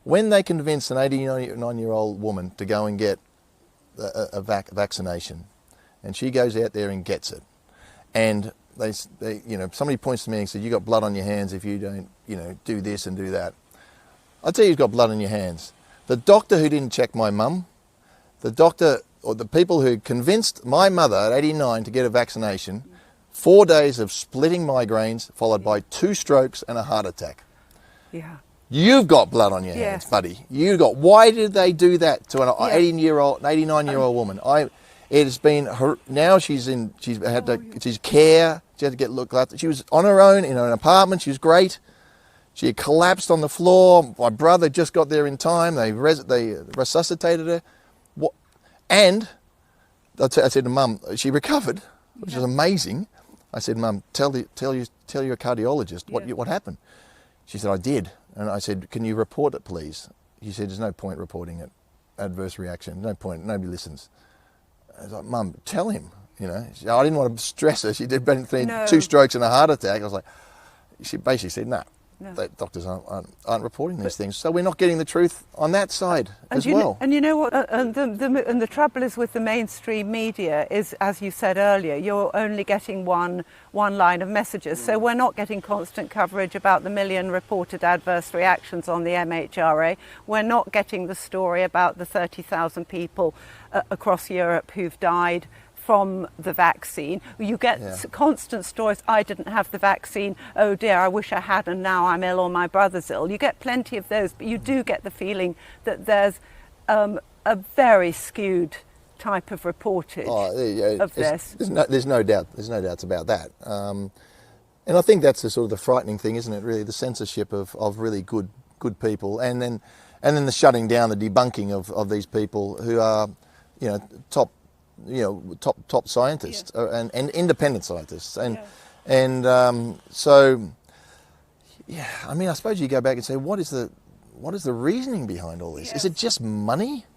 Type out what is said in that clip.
When they convince an 89-year-old woman to go and get a vaccination, and she goes out there and gets it, and they somebody points to me and said, "You got blood on your hands if you don't, do this and do that." I'll tell you, you've got blood on your hands. The doctor who didn't check my mum, the doctor or the people who convinced my mother at 89 to get a vaccination, 4 days of splitting migraines followed by 2 strokes and a heart attack. Yeah. You've got blood on your hands, buddy. Why did they do that to an 89-year-old woman? It has been her, now she's care. She had to get looked after. She was on her own in an apartment. She was great. She had collapsed on the floor. My brother just got there in time. They resuscitated her. And I said to Mum, she recovered, which is amazing. I said, Mum, tell your cardiologist what happened. She said, I did. And I said, can you report it, please? She said, there's no point reporting it. Adverse reaction, no point, nobody listens. I was like, Mum, tell him, I didn't want to stress her. She did 2 strokes and a heart attack. I was like, she basically said, no. Doctors aren't reporting these things, so we're not getting the truth on that side as well. And you know what? And the trouble is with the mainstream media is, as you said earlier, you're only getting one line of messages. So we're not getting constant coverage about the 1 million reported adverse reactions on the MHRA. We're not getting the story about the 30,000 people across Europe who've died from the vaccine. You get constant stories, I didn't have the vaccine, oh dear, I wish I had, and now I'm ill or my brother's ill. You get plenty of those, but you do get the feeling that there's a very skewed type of reportage of this. There's no doubts about that. And I think that's the sort of the frightening thing, isn't it, really, the censorship of really good people, and then the shutting down, the debunking of these people who are, top scientists and independent scientists, so I mean, I suppose you go back and say, what is the reasoning behind all this? Is it just money?